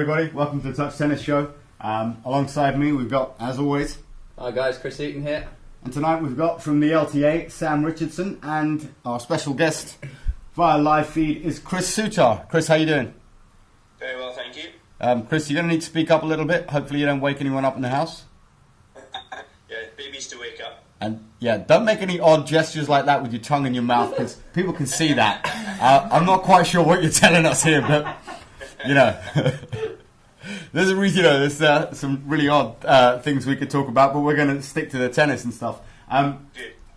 everybody. Welcome to the Touch Tennis Show. Alongside me, we've got, as always... Hi guys, Chris Eaton here. And tonight we've got from the LTA, Sam Richardson, and our special guest via live feed is Chris Sutar. Chris, how you doing? Very well, thank you. Chris, you're going to need to speak up a little bit. Hopefully you don't wake anyone up in the house. Yeah, babies to wake up. And yeah, don't make any odd gestures like that with your tongue in your mouth, because people can see that. I'm not quite sure what you're telling us here, but you know, there's a reason. You know, there's some really odd things we could talk about, but we're going to stick to the tennis and stuff.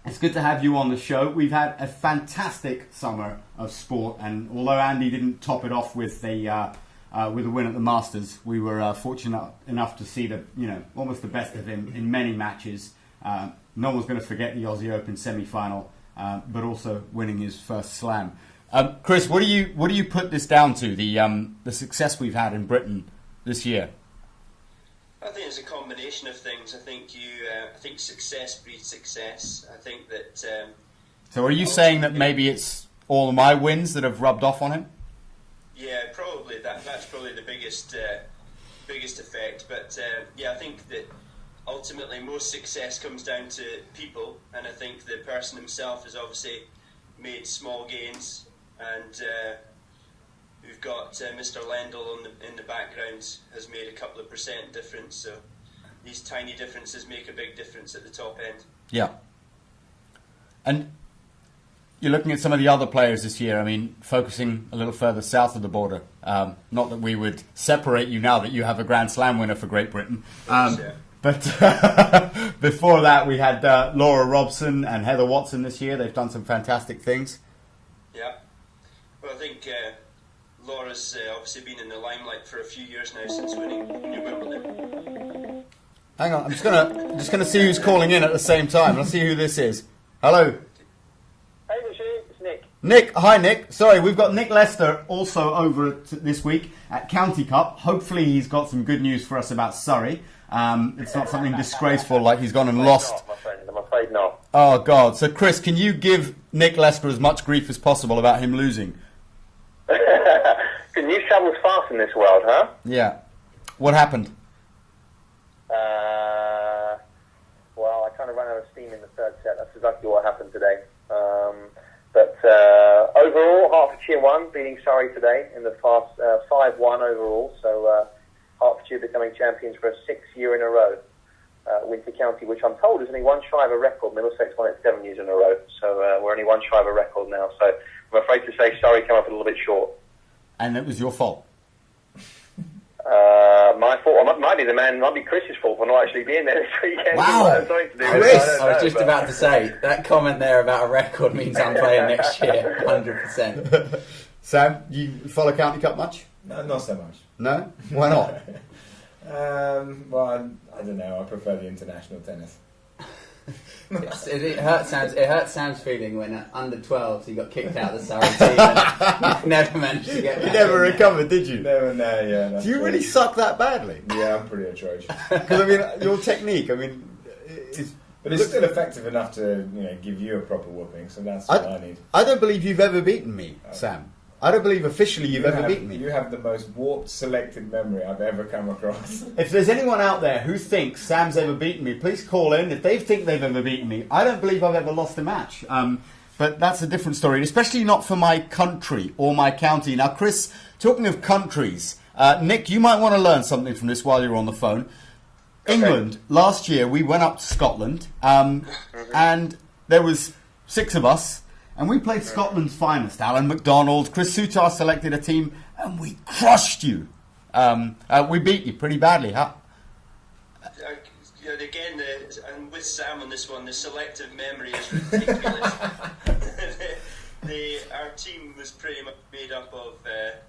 It's good to have you on the show. We've had a fantastic summer of sport, and although Andy didn't top it off with a win at the Masters, we were fortunate enough to see almost the best of him in many matches. No one's going to forget the Aussie Open semi-final, but also winning his first slam. Chris, what do you put this down to? The success we've had in Britain this year. I think it's a combination of things. I think success breeds success. I think that. So, are you saying that maybe it's all of my wins that have rubbed off on him? Yeah, probably that's probably the biggest effect. But I think that ultimately most success comes down to people, and I think the person himself has obviously made small gains, and we've got Mr. Lendl in the background has made a couple of % difference, so these tiny differences make a big difference at the top end. Yeah. And you're looking at some of the other players this year, I mean, focusing a little further south of the border. Not that we would separate you now that you have a Grand Slam winner for Great Britain. But before that, we had Laura Robson and Heather Watson this year. They've done some fantastic things. Yeah. Well, I think Laura's obviously been in the limelight for a few years now since winning New Wimbledon. Hang on, I'm just gonna see who's calling in at the same time. Let's see who this is. Hello. Hey, Michelle, it's Nick. Nick, hi Nick. Sorry, we've got Nick Lester also over this week at County Cup. Hopefully he's got some good news for us about Surrey. It's not something disgraceful like he's gone and lost. Not, my friend. I'm afraid not. Oh God! So Chris, can you give Nick Lester as much grief as possible about him losing? Good news travels fast in this world, huh? Yeah. What happened? Well, I kind of ran out of steam in the third set. That's exactly what happened today. But overall, Hertfordshire won, beating Surrey today in the fast 5-1 overall. So Hertfordshire becoming champions for a 6th year in a row. Winter County, which I'm told is only one shy of a record. Middlesex won it 7 years in a row. So we're only one shy of a record now. So I'm afraid to say Surrey came up a little bit short. And it was your fault? My fault. Might be Chris's fault for not actually being there this weekend. Wow. Chris, I was just about to say, that comment there about a record means I'm playing next year, 100%. Sam, you follow County Cup much? No, not so much. No? Why not? Well, I don't know. I prefer the international tennis. It hurts Sam's feeling when under 12s he got kicked out of the Surrey team and never managed to get back. You never recovered, did you? No, yeah. Do you really suck that badly? Yeah, I'm pretty atrocious. Because I mean, your technique, I mean, but it's still effective enough to give you a proper whooping. So that's what I need. I don't believe you've ever beaten me, Sam. I don't believe officially you've ever beaten me. You have the most warped, selected memory I've ever come across. If there's anyone out there who thinks Sam's ever beaten me, please call in. If they think they've ever beaten me, I don't believe I've ever lost a match. But that's a different story, especially not for my country or my county. Now, Chris, talking of countries, Nick, you might want to learn something from this while you're on the phone. Okay. England, last year, we went up to Scotland, and there was 6 of us. And we played Scotland's finest. Alan McDonald, Chris Sutar selected a team, and we crushed you. We beat you pretty badly, huh? Again, and with Sam on this one, the selective memory is ridiculous. Our team was pretty much made up of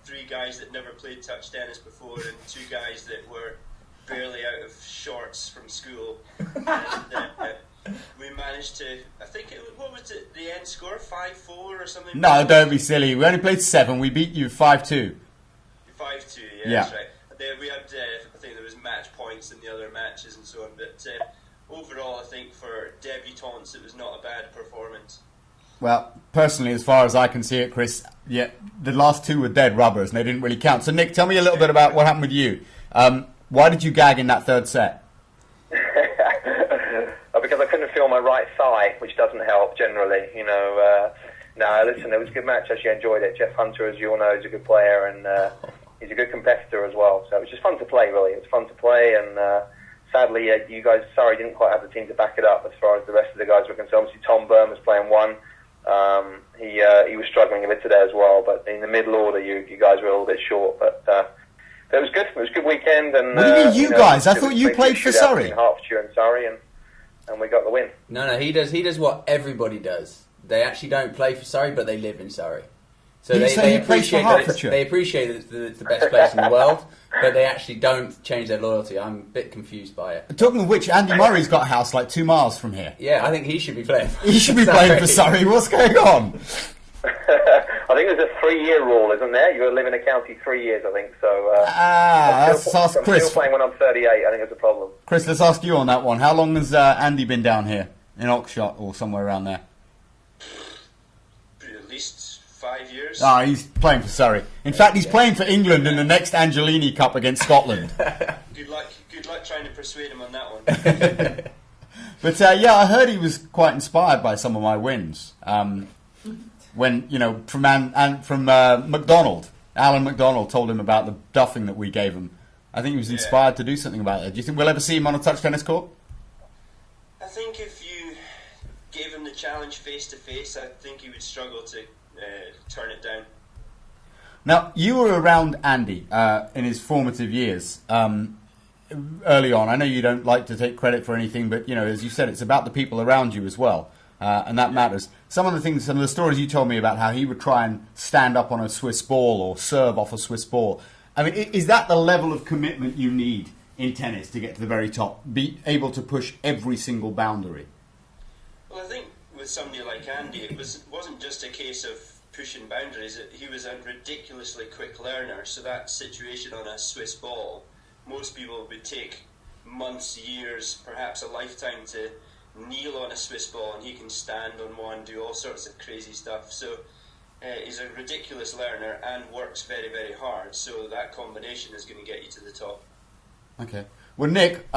3 guys that never played touch tennis before and 2 guys that were barely out of shorts from school. And, we managed to, I think, what was it, the end score, 5-4 or something? No, don't be silly. We only played 7. We beat you 5-2. 5-2, yeah, that's right. We had, I think there was match points in the other matches and so on, but overall, I think for debutantes, it was not a bad performance. Well, personally, as far as I can see it, Chris, Yeah, the last two were dead rubbers, and they didn't really count. So, Nick, tell me a little bit about what happened with you. Why did you gag in that third set? Because I couldn't feel my right thigh, which doesn't help generally. No, listen, it was a good match. Actually, I enjoyed it. Jeff Hunter, as you all know, is a good player, and he's a good competitor as well. So it was just fun to play, really. It was fun to play, and sadly, you guys, didn't quite have the team to back it up as far as the rest of the guys were concerned. Obviously, Tom Byrne was playing one. He was struggling a bit today as well, but in the middle order, you guys were a little bit short. But it was good. It was a good weekend. And what do you mean, you guys? I thought you played for Surrey. Hertfordshire and Surrey, and we got the win. No, he does what everybody does. They actually don't play for Surrey, but they live in Surrey. So they appreciate that it's the best place in the world, but they actually don't change their loyalty. I'm a bit confused by it. Talking of which, Andy Murray's got a house like 2 miles from here. Yeah, I think he should be playing. He should be playing for Surrey. What's going on? I think there's a 3-year rule, isn't there? You live in a county 3 years, I think. So let's ask Chris. Still playing when I'm 38. I think it's a problem. Chris, let's ask you on that one. How long has Andy been down here in Oxshott or somewhere around there? At least 5 years. He's playing for Surrey. In fact, he's playing for England in the next Angelini Cup against Scotland. Good luck trying to persuade him on that one. But I heard he was quite inspired by some of my wins. When from McDonald, Alan McDonald told him about the duffing that we gave him. I think he was inspired to do something about it. Do you think we'll ever see him on a touch tennis court? I think if you gave him the challenge face to face, I think he would struggle to turn it down. Now, you were around Andy in his formative years early on. I know you don't like to take credit for anything, but as you said, it's about the people around you as well. And that matters. Some of the stories you told me about how he would try and stand up on a Swiss ball or serve off a Swiss ball. I mean, is that the level of commitment you need in tennis to get to the very top? Be able to push every single boundary? Well, I think with somebody like Andy, it wasn't just a case of pushing boundaries. He was a ridiculously quick learner. So that situation on a Swiss ball, most people would take months, years, perhaps a lifetime to kneel on a Swiss ball, and he can stand on one, do all sorts of crazy stuff. So he's a ridiculous learner and works very, very hard. So that combination is going to get you to the top. Okay. Well, Nick,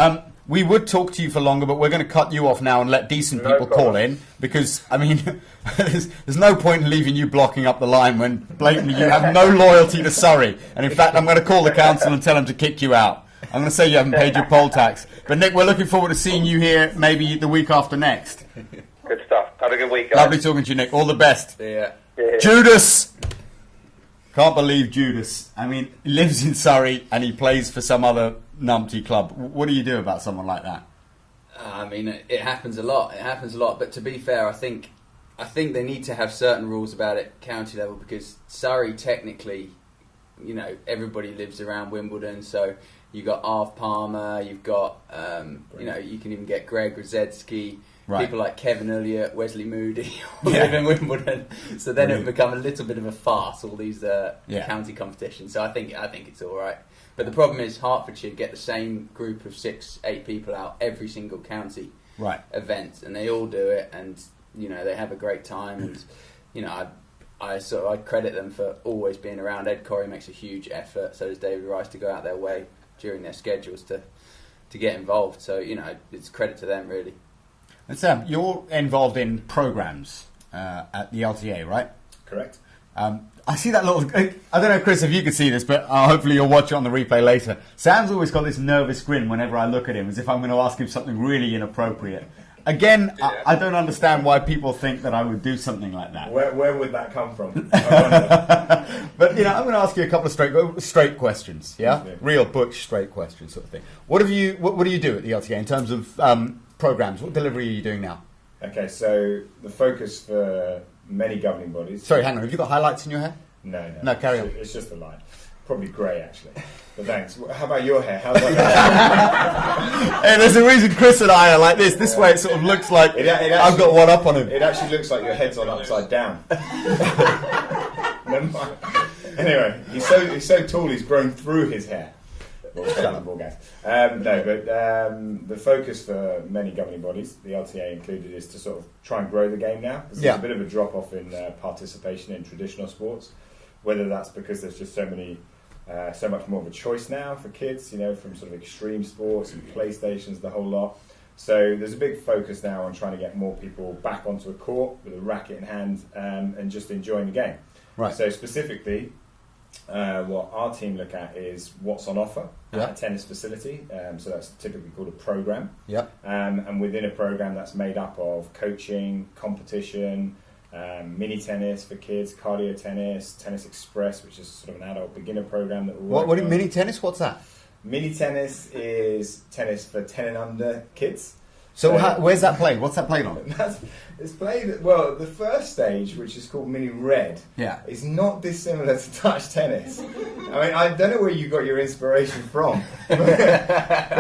we would talk to you for longer, but we're going to cut you off now and let decent people call in, because, I mean, there's no point in leaving you blocking up the line when blatantly you have no loyalty to Surrey. And in fact, I'm going to call the council and tell them to kick you out. I'm going to say you haven't paid your poll tax. But Nick, we're looking forward to seeing you here maybe the week after next. Good stuff. Have a good week, guys. Lovely talking to you, Nick. All the best. Yeah. Judas! Can't believe Judas. I mean, he lives in Surrey and he plays for some other numpty club. What do you do about someone like that? I mean, it happens a lot. But to be fair, I think they need to have certain rules about it county level, because Surrey technically, everybody lives around Wimbledon, so you've got Arv Palmer, you've got, you can even get Greg Rosetsky, people like Kevin Elliott, Wesley Moody, all live in Wimbledon. So then it would become a little bit of a farce, all these county competitions. So I think it's all right. But the problem is Hertfordshire get the same group of 6-8 people out every single county event, and they all do it, and they have a great time, and I credit them for always being around. Ed Corrie makes a huge effort, so does David Rice, to go out their way during their schedules to get involved. So it's credit to them, really. And Sam, you're involved in programs at the LTA, right? Correct. I see that little... I don't know, Chris, if you can see this, but hopefully you'll watch it on the replay later. Sam's always got this nervous grin whenever I look at him, as if I'm going to ask him something really inappropriate. Again, I don't understand why people think that I would do something like that. Where would that come from? I wonder. But, I'm going to ask you a couple of straight questions, yeah? Real butch straight questions sort of thing. What do you do at the LTA in terms of programs? What delivery are you doing now? Okay, so the focus for many governing bodies... Sorry, hang on. Have you got highlights in your hair? No. No, carry on. It's just the line. Probably grey, actually. But thanks. How about your hair? How's that? Hey, there's a reason Chris and I are like this. This way it sort of looks like I've got one up on him. It actually looks like your head's on upside down. Never mind. Anyway, he's so tall he's grown through his hair. Ball guys. No, but the focus for many governing bodies, the LTA included, is to sort of try and grow the game now. Because there's a bit of a drop off in participation in traditional sports. Whether that's because there's just so much more of a choice now for kids, from sort of extreme sports and PlayStations, the whole lot. So there's a big focus now on trying to get more people back onto a court with a racket in hand and just enjoying the game. Right. So specifically, what our team look at is what's on offer at a tennis facility. So that's typically called a program. Yep. And within a program that's made up of coaching, competition, mini tennis for kids, cardio tennis, tennis express, which is sort of an adult beginner program that we're What mini tennis? What's that? Mini tennis is tennis for 10 and under kids. So where's that played? What's that played on? It's played, well, the first stage, which is called Mini Red, is not dissimilar to touch tennis. I mean, I don't know where you got your inspiration from, but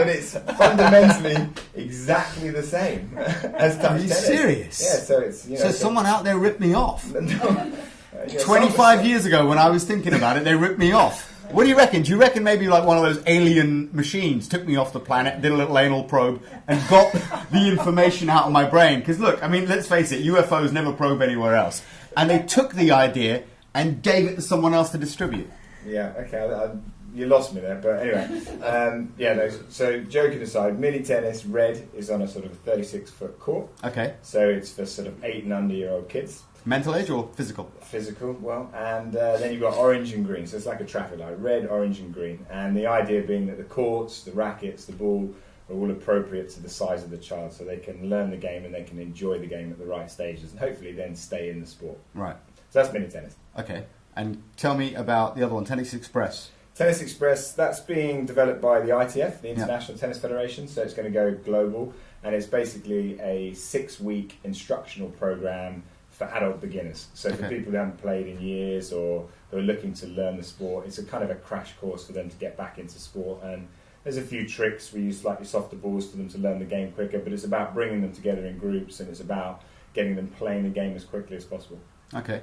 it's fundamentally exactly the same as touch tennis. Are you serious? Yeah, so it's, So someone out there ripped me off. 25 25 years ago when I was thinking about it, they ripped me off. What do you reckon? Do you reckon maybe like one of those alien machines took me off the planet, did a little anal probe, and got the information out of my brain? Because look, I mean, let's face it, UFOs never probe anywhere else. And they took the idea and gave it to someone else to distribute. Yeah, okay, you lost me there, but anyway. So joking aside, mini tennis, red, is on a sort of 36-foot court. Okay. So it's for sort of 8 and under year old kids. Mental age or physical? Physical, well, and then you've got orange and green, so it's like a traffic light, red, orange and green. And the idea being that the courts, the rackets, the ball are all appropriate to the size of the child, so they can learn the game and they can enjoy the game at the right stages and hopefully then stay in the sport. Right. So that's mini tennis. Okay. And tell me about the other one, Tennis Express. Tennis Express, that's being developed by the ITF, the International Tennis Federation, so it's going to go global, and it's basically a 6-week instructional program for adult beginners. So for people who haven't played in years or who are looking to learn the sport, it's a kind of a crash course for them to get back into sport. And there's a few tricks. We use slightly softer balls for them to learn the game quicker, but it's about bringing them together in groups and it's about getting them playing the game as quickly as possible. Okay.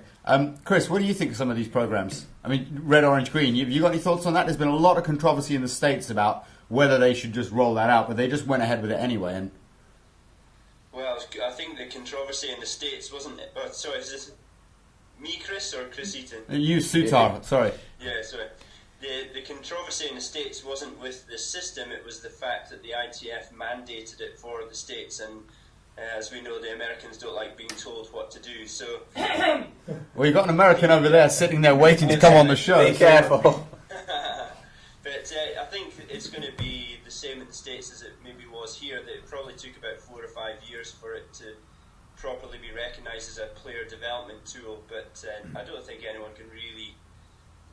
Chris, what do you think of some of these programs? I mean, red, orange, green. You got any thoughts on that? There's been a lot of controversy in the States about whether they should just roll that out, but they just went ahead with it anyway. And well, I think the controversy in the States wasn't it? Oh, sorry, is this me, Chris, or Chris Eaton? You, Sutar, sorry. Yeah, sorry. The controversy in the States wasn't with the system, it was the fact that the ITF mandated it for the States, and as we know, the Americans don't like being told what to do, so... Well, you've got an American over there sitting there waiting to come on the show. Be careful. But I think it's going to be the same in the States as it maybe was here, that it probably took about 4 or 5 years for it to properly be recognised as a player development tool, but I don't think anyone can really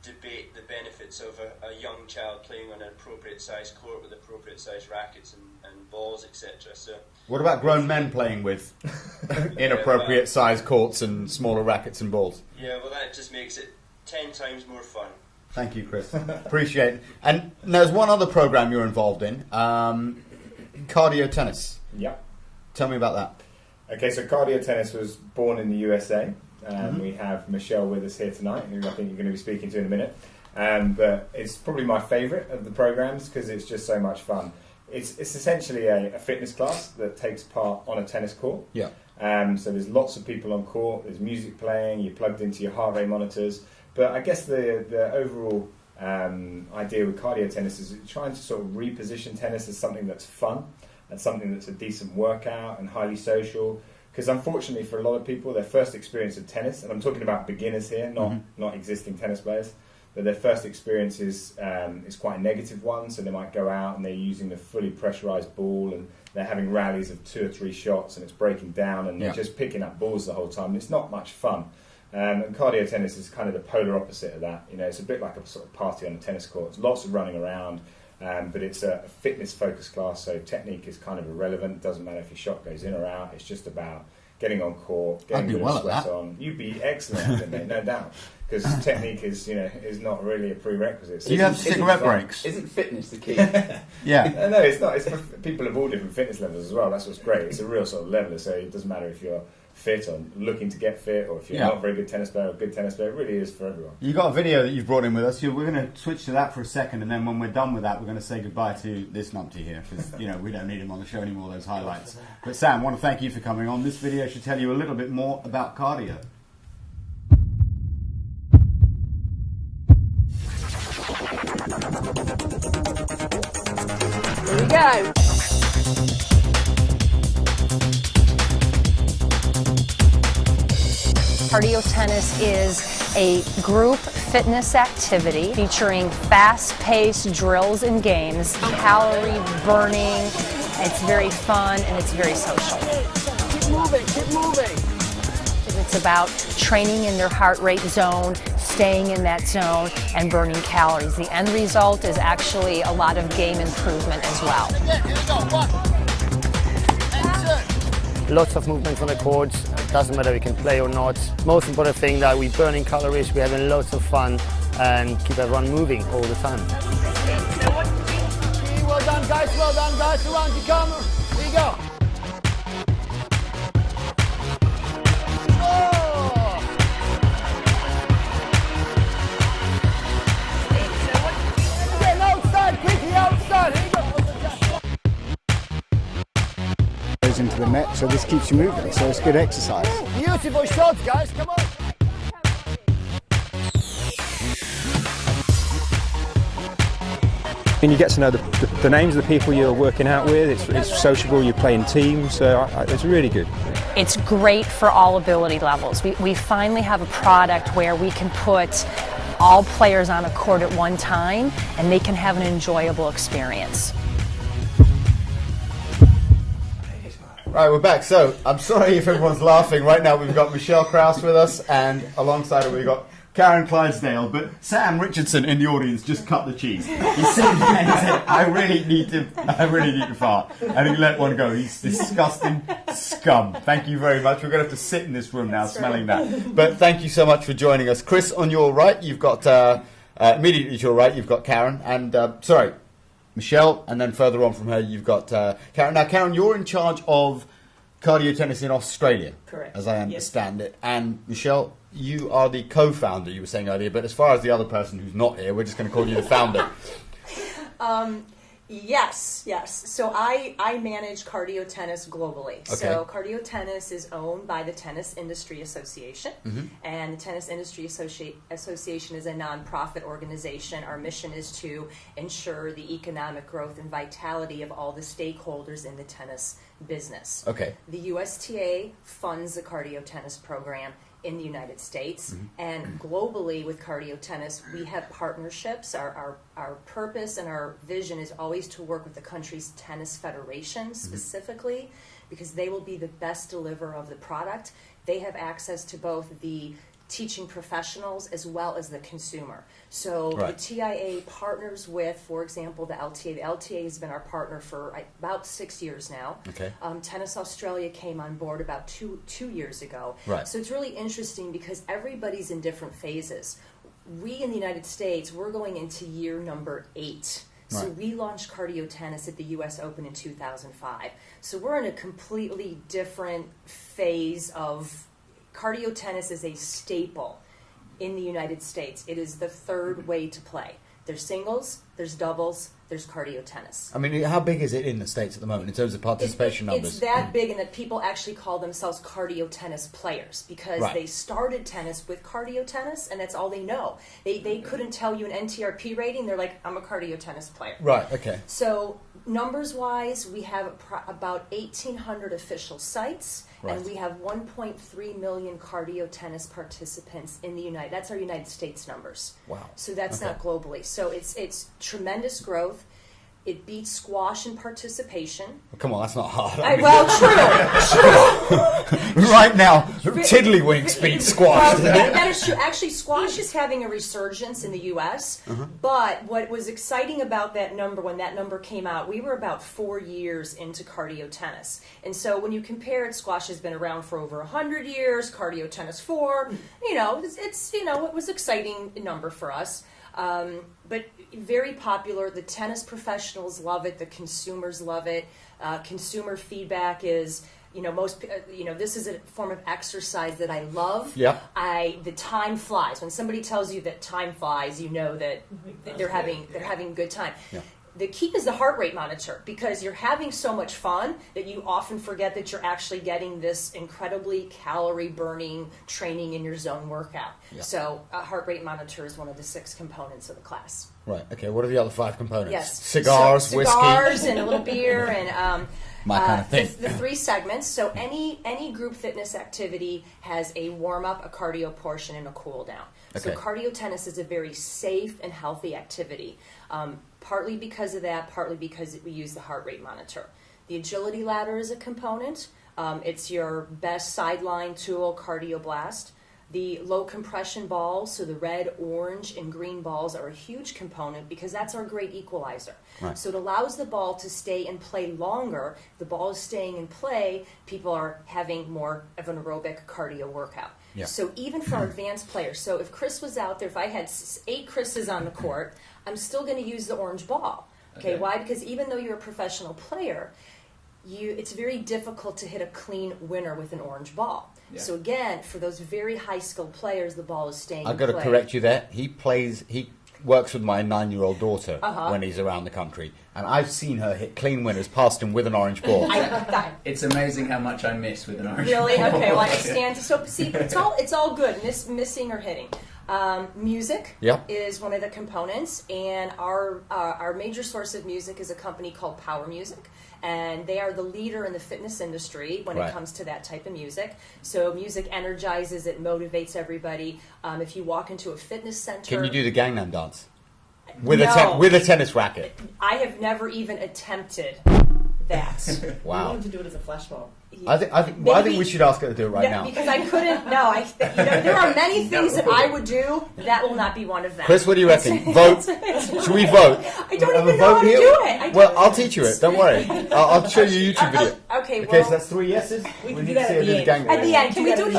debate the benefits of a young child playing on an appropriate size court with appropriate size rackets and balls, etc. So, what about grown men playing with inappropriate size courts and smaller rackets and balls? Yeah, well, that just makes it 10 times more fun. Thank you, Chris. Appreciate it. And there's one other program you're involved in, cardio tennis. Yep. Tell me about that. Okay, so cardio tennis was born in the USA. We have Michelle with us here tonight, who I think you're going to be speaking to in a minute. But it's probably my favourite of the programs because it's just so much fun. It's essentially a fitness class that takes part on a tennis court. Yeah. So there's lots of people on court. There's music playing. You're plugged into your heart rate monitors. But I guess the overall idea with cardio tennis is trying to sort of reposition tennis as something that's fun and something that's a decent workout and highly social. Because unfortunately for a lot of people, their first experience of tennis, and I'm talking about beginners here, not existing tennis players, but their first experience is quite a negative one. So they might go out and they're using the fully pressurized ball and they're having rallies of 2 or 3 shots and it's breaking down and they're just picking up balls the whole time. And it's not much fun. And cardio tennis is kind of the polar opposite of that. You know, it's a bit like a sort of party on a tennis court. There's lots of running around, but it's a fitness-focused class, so technique is kind of irrelevant. It doesn't matter if your shot goes in or out. It's just about getting on court, getting a bit of sweat on. You'd be excellent at it, mate, no doubt. Because technique is not really a prerequisite. So do you have cigarette breaks? Isn't fitness the key? Yeah. No, it's not. It's for people of all different fitness levels as well. That's what's great. It's a real sort of leveler, so it doesn't matter if you're fit or looking to get fit, or if you're not a very good tennis player or a good tennis player, it really is for everyone. You got a video that you've brought in with us. We're going to switch to that for a second, and then when we're done with that, we're going to say goodbye to this numpty here, because we don't need him on the show anymore, those highlights. But Sam, I want to thank you for coming on. This video should tell you a little bit more about cardio. Here we go. Cardio tennis is a group fitness activity featuring fast-paced drills and games, calorie burning. It's very fun and it's very social. Keep moving, keep moving. It's about training in their heart rate zone, staying in that zone, and burning calories. The end result is actually a lot of game improvement as well. Again, here we go. 1. Lots of movements on the courts. It doesn't matter if we can play or not. Most important thing that we're burning calories, we're having lots of fun, and keep everyone moving all the time. Well done, guys. Well done, guys. Around you come. Here you go. Get outside, quickly outside. Here you go. Into the net, so this keeps you moving, so it's good exercise. Beautiful shots, guys. Come on. And you get to know the names of the people you're working out with. It's sociable. You play in teams, so it's really good. It's great for all ability levels. We finally have a product where we can put all players on a court at one time, and they can have an enjoyable experience. Right, we're back. So, I'm sorry if everyone's laughing. Right now we've got Michelle Krause with us, and alongside her we've got Karen Clydesdale, but Sam Richardson in the audience just cut the cheese. He's sitting there and he said, I really need to fart. And he let one go. He's disgusting scum. Thank you very much. We're going to have to sit in this room now smelling that. But thank you so much for joining us. Chris, on your right, you've got, immediately to your right, you've got Karen, and, Michelle, and then further on from her, you've got Karen. Now, Karen, you're in charge of cardio tennis in Australia, correct? As I understand it. And Michelle, you are the co-founder, you were saying earlier, but as far as the other person who's not here, we're just going to call you the founder. Yes. So I manage cardio tennis globally. Okay. So cardio tennis is owned by the Tennis Industry Association, and the Tennis Industry Association is a nonprofit organization. Our mission is to ensure the economic growth and vitality of all the stakeholders in the tennis business. Okay. The USTA funds the cardio tennis program in the United States, and globally with cardio tennis we have partnerships. Our purpose and our vision is always to work with the country's tennis federations specifically, because they will be the best deliverer of the product. They have access to both the teaching professionals as well as the consumer. So the TIA partners with, for example, the LTA. The LTA has been our partner for about 6 years now. Okay. Tennis Australia came on board about two years ago. Right. So it's really interesting because everybody's in different phases. We in the United States, we're going into year number 8. So Right. we launched cardio tennis at the U.S. Open in 2005. So we're in a completely different phase of cardio tennis is a staple in the United States. It is the third way to play. There's singles, there's doubles, there's cardio tennis. I mean, how big is it in the States at the moment in terms of participation numbers? It's that big, and that people actually call themselves cardio tennis players because they started tennis with cardio tennis, and that's all they know. They couldn't tell you an NTRP rating. They're like, I'm a cardio tennis player. Right, okay. So numbers-wise, we have about 1,800 official sites, and we have 1.3 million cardio tennis participants in the United. That's our United States numbers. Wow. So that's not globally. So it's tremendous growth. It beats squash in participation. Well, come on, that's not hard. True. Right now, tiddlywinks beat squash. That is true. Actually, squash is having a resurgence in the U.S., but what was exciting about that number, when that number came out, we were about 4 years into cardio tennis. And so when you compare it, squash has been around for over 100 years, cardio tennis 4, it was an exciting number for us. But very popular. The tennis professionals love it. The consumers love it. Consumer feedback is, this is a form of exercise that I love. Yeah. The time flies. When somebody tells you that time flies, you know that they're having a good time. Yeah. The key is the heart rate monitor, because you're having so much fun that you often forget that you're actually getting this incredibly calorie burning training in your zone workout. Yeah. So a heart rate monitor is one of the 6 components of the class. Right. Okay. What are the other 5 components? Yes. Cigars, whiskey. Cigars and a little beer and my kind of thing. The 3 segments. So any group fitness activity has a warm up, a cardio portion, and a cool down. So Okay. cardio tennis is a very safe and healthy activity. Partly because of that, partly because we use the heart rate monitor. The agility ladder is a component. It's your best sideline tool, Cardio Blast. The low compression balls, so the red, orange, and green balls are a huge component because that's our great equalizer. Right. So it allows the ball to stay in play longer. The ball is staying in play. People are having more of an aerobic cardio workout. Yeah. So even for our advanced players, so if Chris was out there, if I had 8 Chris's on the court, I'm still going to use the orange ball. Okay, why? Because even though you're a professional player, it's very difficult to hit a clean winner with an orange ball. Yeah. So again, for those very high skilled players, the ball is staying I've got to correct you there. He works with my 9-year-old daughter when he's around the country, and I've seen her hit clean winners past him with an orange ball. It's amazing how much I miss with an orange really? ball. Okay, well I understand. So see, it's all good. Missing or hitting. Music is one of the components, and our major source of music is a company called Power Music, and they are the leader in the fitness industry when it comes to that type of music. So music energizes, it motivates everybody. If you walk into a fitness center, Can you do the Gangnam Dance with No. with a tennis racket? I have never even attempted that. Wow. We wanted to do it as a flash mob. I think we should ask her to do it right now. Because I couldn't. No, there are many things that I would do. That will not be one of them. Chris, what do you reckon? Vote? Should we vote? I don't even know how to do it. I'll teach you it. Don't worry. I'll show you a YouTube video. Okay, Okay, so that's 3 yeses. We can need do to that see at her the do the end. Gangnam At the Dance. end, can we do it?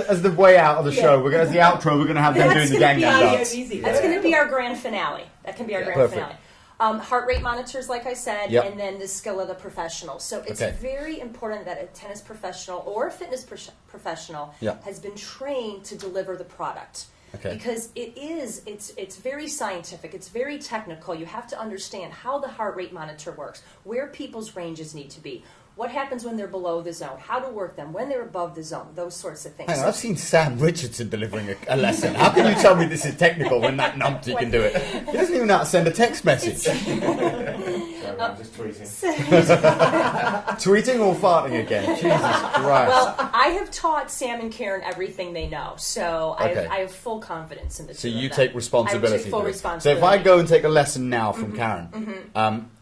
As the way out of the show, as the outro, we're going to have them doing the Gangnam Dance. That's going to be our grand finale. That can be our grand Perfect. finale. Heart rate monitors, like I said, and then the skill of the professional. So it's very important that a tennis professional or a fitness professional has been trained to deliver the product. Okay. Because it's very scientific, it's very technical. You have to understand how the heart rate monitor works, where people's ranges need to be, what happens when they're below the zone, how to work them, when they're above the zone, those sorts of things. Hang on, I've seen Sam Richardson delivering a lesson. How can you tell me this is technical when that numpty can do it? He doesn't even know how to send a text message. Sorry, I'm just tweeting. Tweeting or farting again? Jesus Christ. Well, I have taught Sam and Karen everything they know, so Okay. I have full confidence in the So two of you them. take responsibility I would take full for it. responsibility. So if I go and take a lesson now from Karen,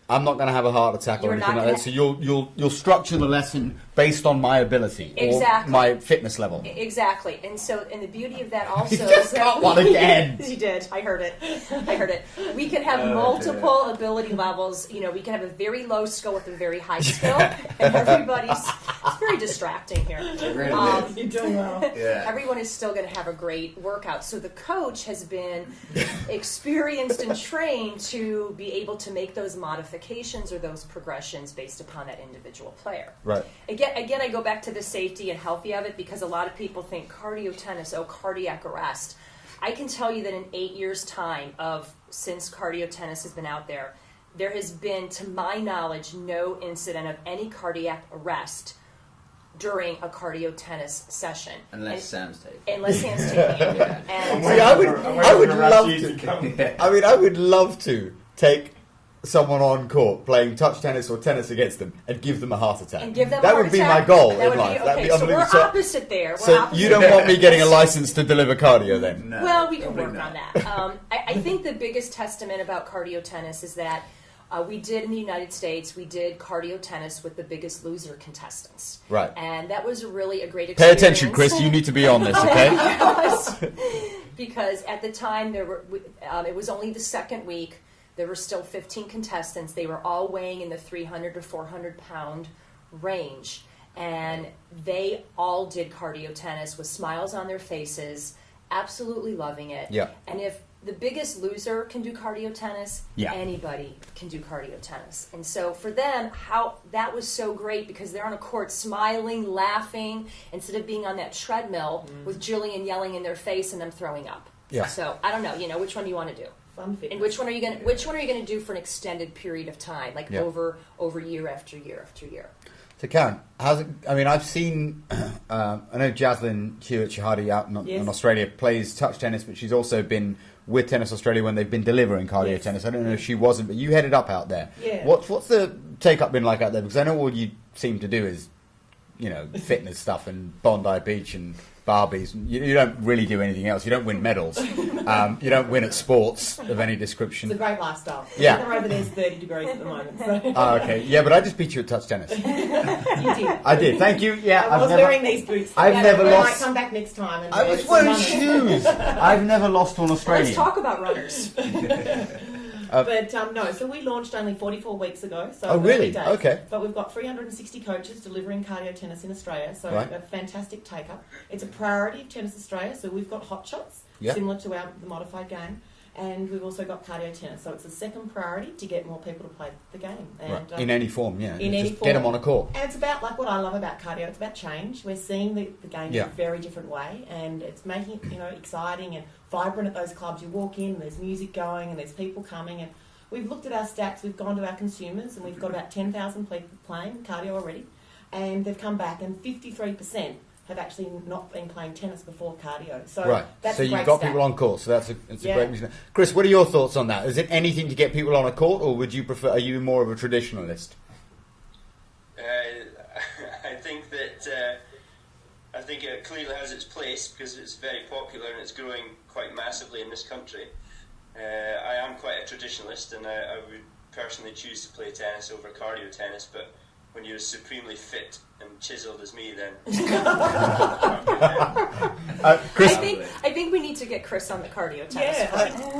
I'm not going to have a heart attack or You're anything not like that. So you'll structure the lesson based on my ability Exactly. or my fitness level. Exactly, and the beauty of that also You just is got that one again. You did. I heard it. We can have multiple ability levels. We can have a very low skill with a very high skill, and it's very distracting here. It really is. You're doing well. Yeah. Everyone is still going to have a great workout. So the coach has been experienced and trained to be able to make those modifications or those progressions based upon that individual player. Right. Again, I go back to the safety and healthy of it because a lot of people think cardio tennis, cardiac arrest. I can tell you that in 8 years' time since cardio tennis has been out there has been, to my knowledge, no incident of any cardiac arrest during a cardio tennis session. Unless Sam's taking it. Unless Sam's taking it. And See, I would love to. I mean, I would love to take someone on court playing touch tennis or tennis against them and give them a heart attack. And give them that a heart would be attack. my goal That in would life. be, That'd be so we're unbelievable. opposite there. So you don't want me getting a license to deliver cardio then? No, Well, we can probably work not. on that. I think the biggest testament about cardio tennis is that we did in the United States, we did cardio tennis with the Biggest Loser contestants. Right. And that was really a great Pay experience. attention, Chris. You need to be on this, okay? Because at the time, it was only the second week. There were still 15 contestants. They were all weighing in the 300 to 400 pound range. And they all did cardio tennis with smiles on their faces, absolutely loving it. Yeah. And if the biggest loser can do cardio tennis. Yeah. Anybody can do cardio tennis. And so for them, how that was so great because they're on a court smiling, laughing, instead of being on that treadmill with Jillian yelling in their face and them throwing up. Yeah. So I don't know, which one do you want to do? Fun fitness. And which one are you going to do for an extended period of time, like over year after year after year? So Karen, how's it? I mean, I've seen. I know Jaslyn Hewitt-Shahadi out in Australia plays touch tennis, but she's also been with Tennis Australia when they've been delivering cardio tennis. I don't know if she wasn't, but you headed up out there. Yeah. What's the take up been like out there? Because I know all you seem to do is, fitness stuff and Bondi Beach and Barbies. You don't really do anything else. You don't win medals. You don't win at sports of any description. It's a great lifestyle. Yeah. The weather over there's 30 degrees at the moment. So. Oh, okay. Yeah, but I just beat you at touch tennis. You did. I did. Thank you. Yeah, I was wearing these boots. I've never lost. I might come back next time. And I was wearing shoes. I've never lost to an Australian. Let's talk about runners. No, so we launched only 44 weeks ago. So oh, really? early days. Okay. But we've got 360 coaches delivering cardio tennis in Australia, so a fantastic take-up. It's a priority of Tennis Australia, so we've got hot shots, similar to the modified game, and we've also got cardio tennis. So it's the second priority to get more people to play the game. And, in any form, yeah. In any just form. get them on a court. And it's about, like what I love about cardio, it's about change. We're seeing the game in a very different way, and it's making it exciting and vibrant at those clubs. You walk in, and there's music going, and there's people coming, and we've looked at our stats, we've gone to our consumers, and we've got about 10,000 people playing cardio already, and they've come back, and 53% have actually not been playing tennis before cardio. So that's so a great you've got stat. people on court, so that's a great reason. Chris, what are your thoughts on that? Is it anything to get people on a court, or would you prefer? Are you more of a traditionalist? I think that I think it clearly has its place because it's very popular and it's growing quite massively in this country. I am quite a traditionalist, and I would personally choose to play tennis over cardio tennis, but when you're as supremely fit and chiseled as me, then Chris, I think we need to get Chris on the cardio tennis.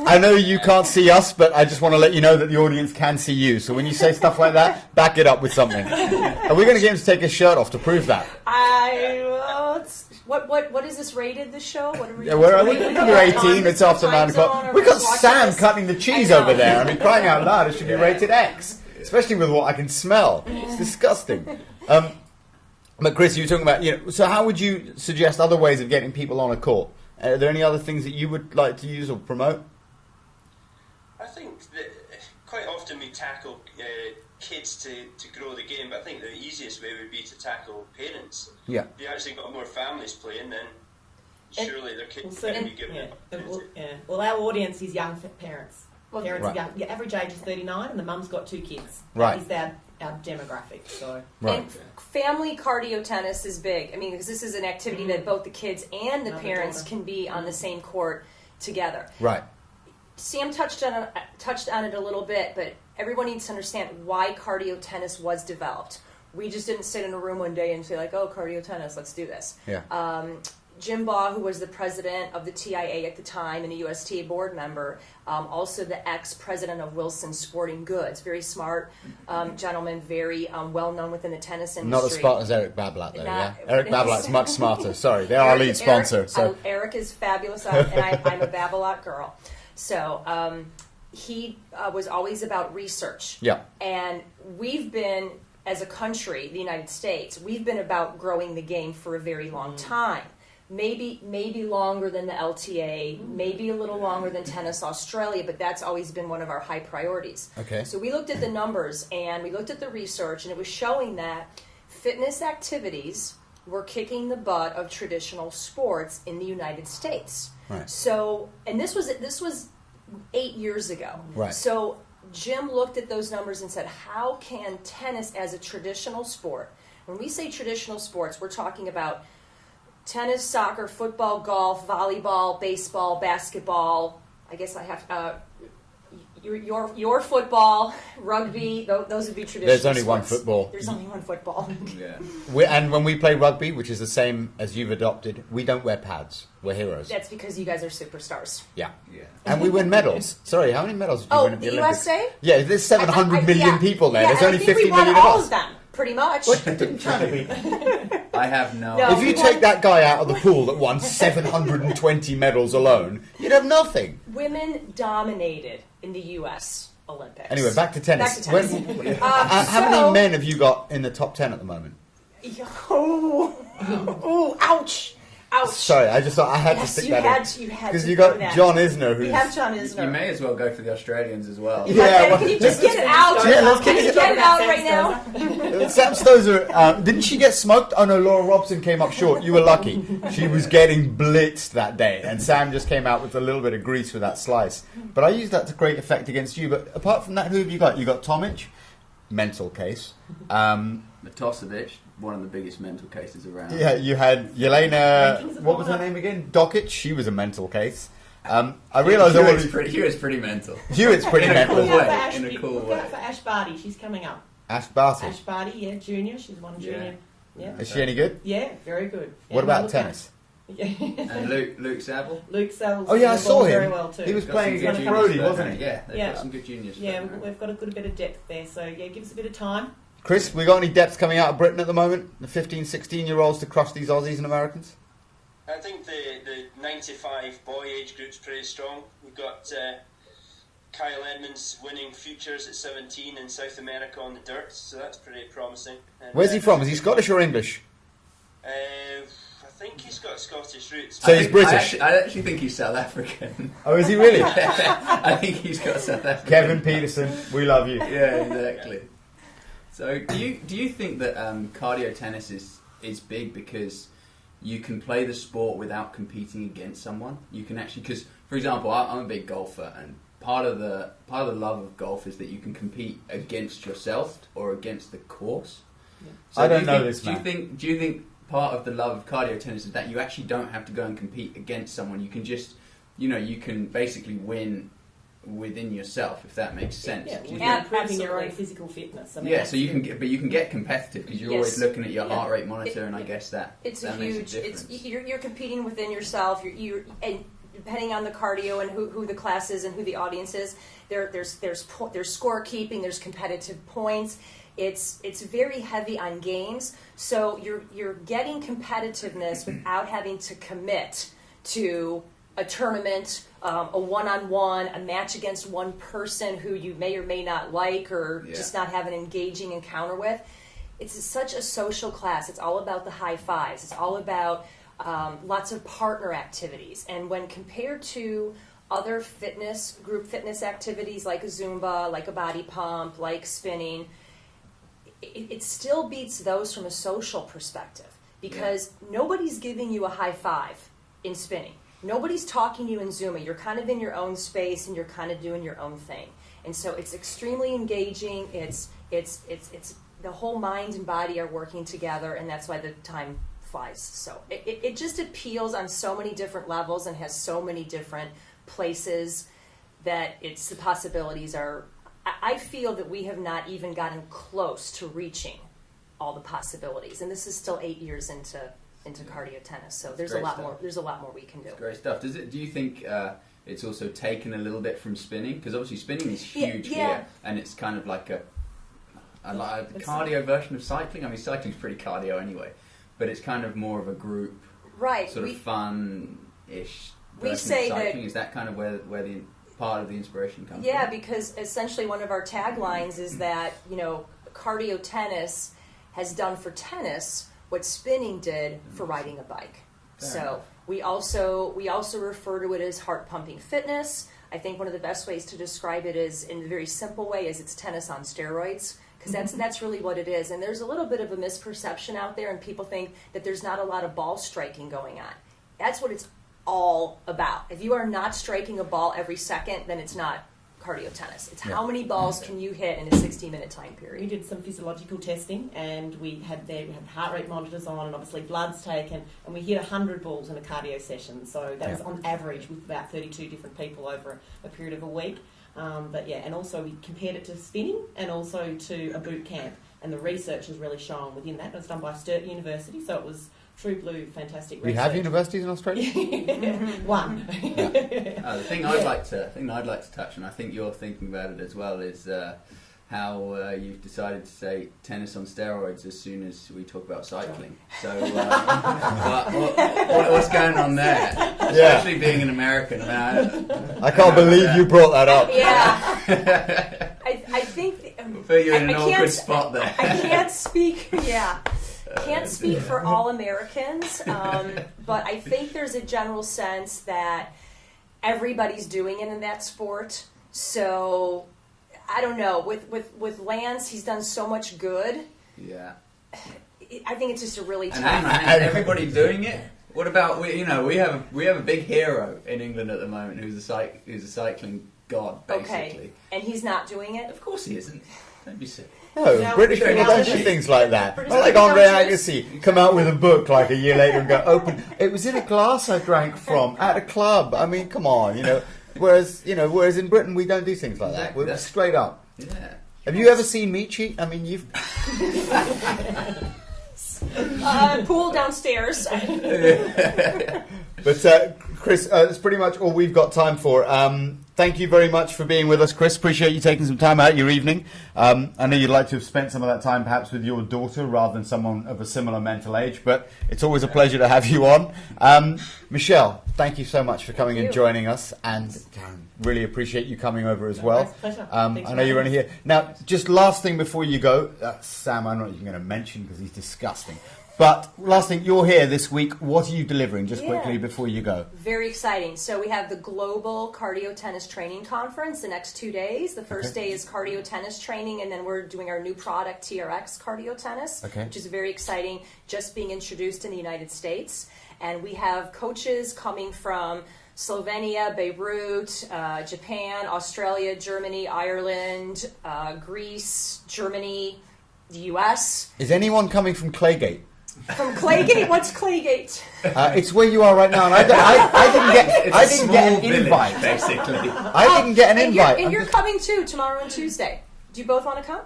I know you can't see us, but I just want to let you know that the audience can see you. So when you say stuff like that, back it up with something. Are we going to get him to take his shirt off to prove that? What is this rated? This show? What are we? Yeah, where are we? You're 18. It's after 9 o'clock. We've got Sam cutting the cheese over there. I mean, crying out loud, it should be rated X. Especially with what I can smell. It's disgusting. But Chris, you were talking about, so how would you suggest other ways of getting people on a court? Are there any other things that you would like to use or promote? I think that quite often we tackle kids to grow the game, but I think the easiest way would be to tackle parents. Yeah. If you actually got more families playing, then surely their kids can be given an opportunity. Well, our audience is young parents. Parents Right. are young. The average age is 39, and the mum's got 2 kids. Right. That is our demographic. So. Right. And family cardio tennis is big. I mean, because this is an activity that both the kids and the parents can be on the same court together. Right. Sam touched on it a little bit, but everyone needs to understand why cardio tennis was developed. We just didn't sit in a room one day and say like, "Oh, cardio tennis, let's do this." Yeah. Jim Baugh, who was the president of the TIA at the time and a USTA board member, also the ex-president of Wilson Sporting Goods, very smart gentleman, very well-known within the tennis industry. Not as smart as Eric Bablat, though, yeah? Eric Bablat's much smarter. Sorry, they're our lead sponsor. Eric is fabulous, and I'm a Bablat girl. So he was always about research. Yeah. And we've been, as a country, the United States, we've been about growing the game for a very long time. Maybe longer than the LTA, maybe a little longer than Tennis Australia, but that's always been one of our high priorities. Okay. So we looked at the numbers and we looked at the research, and it was showing that fitness activities were kicking the butt of traditional sports in the United States. Right. So, and this was 8 years ago. Right. So Jim looked at those numbers and said, how can tennis as a traditional sport, when we say traditional sports, we're talking about tennis, soccer, football, golf, volleyball, baseball, basketball. I guess I have your football, rugby. Those would be traditional. There's only sports. one football. There's only one football. Yeah. And when we play rugby, which is the same as you've adopted, we don't wear pads. We're heroes. That's because you guys are superstars. Yeah. And we win medals. Sorry, how many medals did you win at the Olympics? USA? Yeah, there's 700 million people there. There's only 50 million of all us. of them, pretty much. I have no. If you take that guy out of the pool that won 720 medals alone, You'd have nothing. Women dominated in the U.S. Olympics. Anyway, back to tennis. Back to tennis. How many men have you got in the top 10 at the moment? Oh, ouch. Ouch. Sorry, I just thought I had to stick that in. Because you got John Isner. We have John Isner. You may as well go for the Australians as well. Yeah, well, can you just get it out? Yeah, let's Can you get it out right now? Sam Stosur, didn't she get smoked? Oh no, Laura Robson came up short. You were lucky. She was getting blitzed that day, and Sam just came out with a little bit of grease with that slice. But I used that to great effect against you. But apart from that, who have you got? You got Tomic, mental case. Matosevic, one of the biggest mental cases around. Yeah, you had Yelena, what was her name again? Dokic, she was a mental case. I realised Hewitt's pretty mental. Hewitt's pretty mental. In a cool way. Look out for Ash Barty, she's coming up. Ash Barty? Ash Barty, yeah, junior, she's one junior. Yeah. Is she any good? Yeah, very good. Yeah, what about tennis? Yeah. And Luke Saville? Luke Saville. Oh yeah, I saw him. Very well too. He was playing against Brody, wasn't he? Yeah, they've got some good juniors. Yeah, we've got a good bit of depth there, so yeah, give us a bit of time. Chris, we got any depth coming out of Britain at the moment? The 15, 16-year-olds to crush these Aussies and Americans? I think the 95 boy age group's pretty strong. We've got Kyle Edmonds winning futures at 17 in South America on the dirt, so that's pretty promising. And, where's he from? Is he Scottish or English? I think he's got Scottish roots. So he's British? I actually think he's South African. Oh, is he really? I think he's got South African. Kevin Peterson, we love you. Yeah, exactly. So do you think that cardio tennis is big because you can play the sport without competing against someone? You can actually, because for example, I'm a big golfer, and part of the love of golf is that you can compete against yourself or against the course. Yeah. So I don't know this, man. Do you think part of the love of cardio tennis is that you actually don't have to go and compete against someone? You can just, you can basically win within yourself, if that makes sense. Yeah, improving your own physical fitness. I mean, so you can get competitive because you're always looking at your heart rate monitor, and I guess that it's that a makes huge. a difference. You're competing within yourself. You're and depending on the cardio and who the class is and who the audience is, there's scorekeeping, there's competitive points. It's very heavy on games, so you're getting competitiveness without having to commit to a tournament, a one-on-one, a match against one person who you may or may not like or just not have an engaging encounter with. It's such a social class. It's all about the high fives. It's all about lots of partner activities. And when compared to other group fitness activities like a Zumba, like a body pump, like spinning, it still beats those from a social perspective because nobody's giving you a high five in spinning. Nobody's talking to you in Zumba. You're kind of in your own space and you're kind of doing your own thing. And so it's extremely engaging. It's the whole mind and body are working together, and that's why the time flies. So it just appeals on so many different levels and has so many different places that the possibilities are. I feel that we have not even gotten close to reaching all the possibilities, and this is still 8 years into cardio tennis, so there's a lot more we can do. It's great stuff. Do you think it's also taken a little bit from spinning? Because obviously spinning is huge here, and it's kind of like a cardio version of cycling. I mean, cycling's pretty cardio anyway, but it's kind of more of a group, sort of fun-ish version of cycling. Is that kind of where the part of the inspiration comes from? Yeah, because essentially one of our taglines is that cardio tennis has done for tennis what spinning did for riding a bike. So we also refer to it as heart pumping fitness. I think one of the best ways to describe it is in a very simple way is it's tennis on steroids, because that's really what it is. And there's a little bit of a misperception out there, and people think that there's not a lot of ball striking going on. That's what it's all about. If you are not striking a ball every second, then it's not cardio tennis. It's how many balls can you hit in a 60-minute time period. We did some physiological testing, and we had heart rate monitors on, and obviously blood's taken, and we hit 100 balls in a cardio session. So that was on average with about 32 different people over a period of a week. And also we compared it to spinning and also to a boot camp, and the research has really shown within that. It was done by Sturt University, so it was true blue, fantastic research. We have universities in Australia? One. The thing I'd like to touch, and I think you're thinking about it as well, is how you've decided to say tennis on steroids as soon as we talk about cycling. So, what's going on there? Especially being an American. I can't believe you brought that up. Yeah. I think... Put you in an awkward spot there. I can't speak... Yeah. Can't speak for all Americans, but I think there's a general sense that everybody's doing it in that sport. So, I don't know. With Lance, he's done so much good. Yeah. I think it's just a really tough... And everybody doing it? What about, we have a big hero in England at the moment who's a cycling god, basically. Okay, and he's not doing it? Of course he isn't. Don't be silly. No, British people don't do things like that. Not like Andre Agassi, come out with a book like a year later and go, it was in a glass I drank from at a club. I mean, come on, Whereas in Britain we don't do things like that. We're straight up. Yeah. Have you ever seen me cheat? I mean, you've... Pool downstairs. But Chris, that's pretty much all we've got time for. Thank you very much for being with us, Chris. Appreciate you taking some time out of your evening. I know you'd like to have spent some of that time perhaps with your daughter rather than someone of a similar mental age, but it's always a pleasure to have you on. Michelle, thank you so much for coming and joining us, and really appreciate you coming over as well. Pleasure. I know you're only here. Now, just last thing before you go, Sam, I'm not even going to mention because he's disgusting. But last thing, you're here this week. What are you delivering, just quickly before you go? Very exciting. So we have the Global Cardio Tennis Training Conference the next 2 days. The first day is cardio tennis training, and then we're doing our new product, TRX Cardio Tennis, which is very exciting, just being introduced in the United States. And we have coaches coming from Slovenia, Beirut, Japan, Australia, Germany, Ireland, Greece, Germany, the US. Is anyone coming from Claygate? From Claygate? What's Claygate? It's where you are right now, and I didn't get an invite. Basically, I didn't get an invite. And you're coming too tomorrow and Tuesday. Do you both want to come?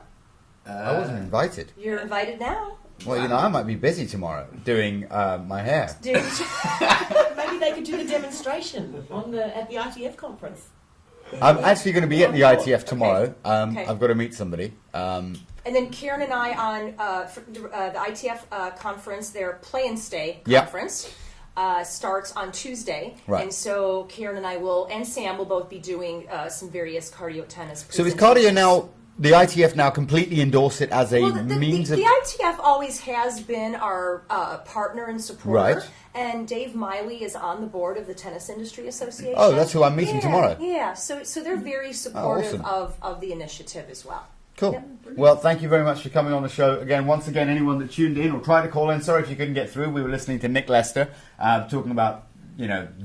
I wasn't invited. You're invited now. Well, I might be busy tomorrow doing my hair. Maybe they could do the demonstration at the ITF conference. I'm actually going to be at the ITF tomorrow. I've got to meet somebody. And then Kieran and I on the ITF conference, their Play and Stay conference, starts on Tuesday. Right. And so Kieran and I and Sam will both be doing some various cardio tennis presentations. So is cardio now, the ITF now completely endorse it as a means of... The ITF always has been our partner and supporter. Right. And Dave Miley is on the board of the Tennis Industry Association. Oh, that's who I'm meeting tomorrow. Yeah, so they're very supportive of the initiative as well. Cool. Yep. Well, thank you very much for coming on the show. Once again, anyone that tuned in or tried to call in, sorry if you couldn't get through. We were listening to Nick Lester talking about,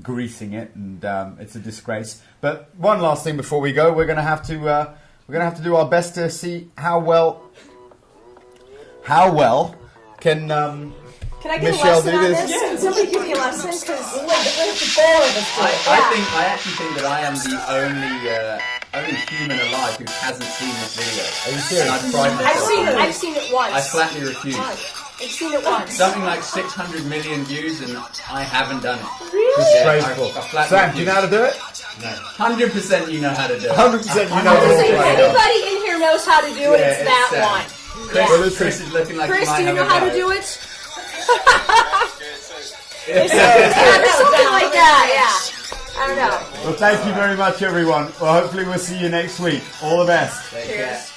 greasing it, and it's a disgrace. But one last thing before we go, we're going to have to do our best to see how well can I get Michelle a lesson on this? Can somebody give me a lesson? Because I actually think that I am the only human alive who hasn't seen this video. Are you serious? I've seen it once. I flatly refuse. I've seen it once. Something like 600 million views, and I haven't done it. Really? Disgraceful. Sam, do you know how to do it? No. 100% you know how to do it. 100% you know how to do it. If anybody in here knows how to do it, it's that one. Chris is looking like Chris, do you know how to do it? Yeah, something like that, yeah. I don't know. Well, thank you very much, everyone. Well, hopefully we'll see you next week. All the best. Cheers.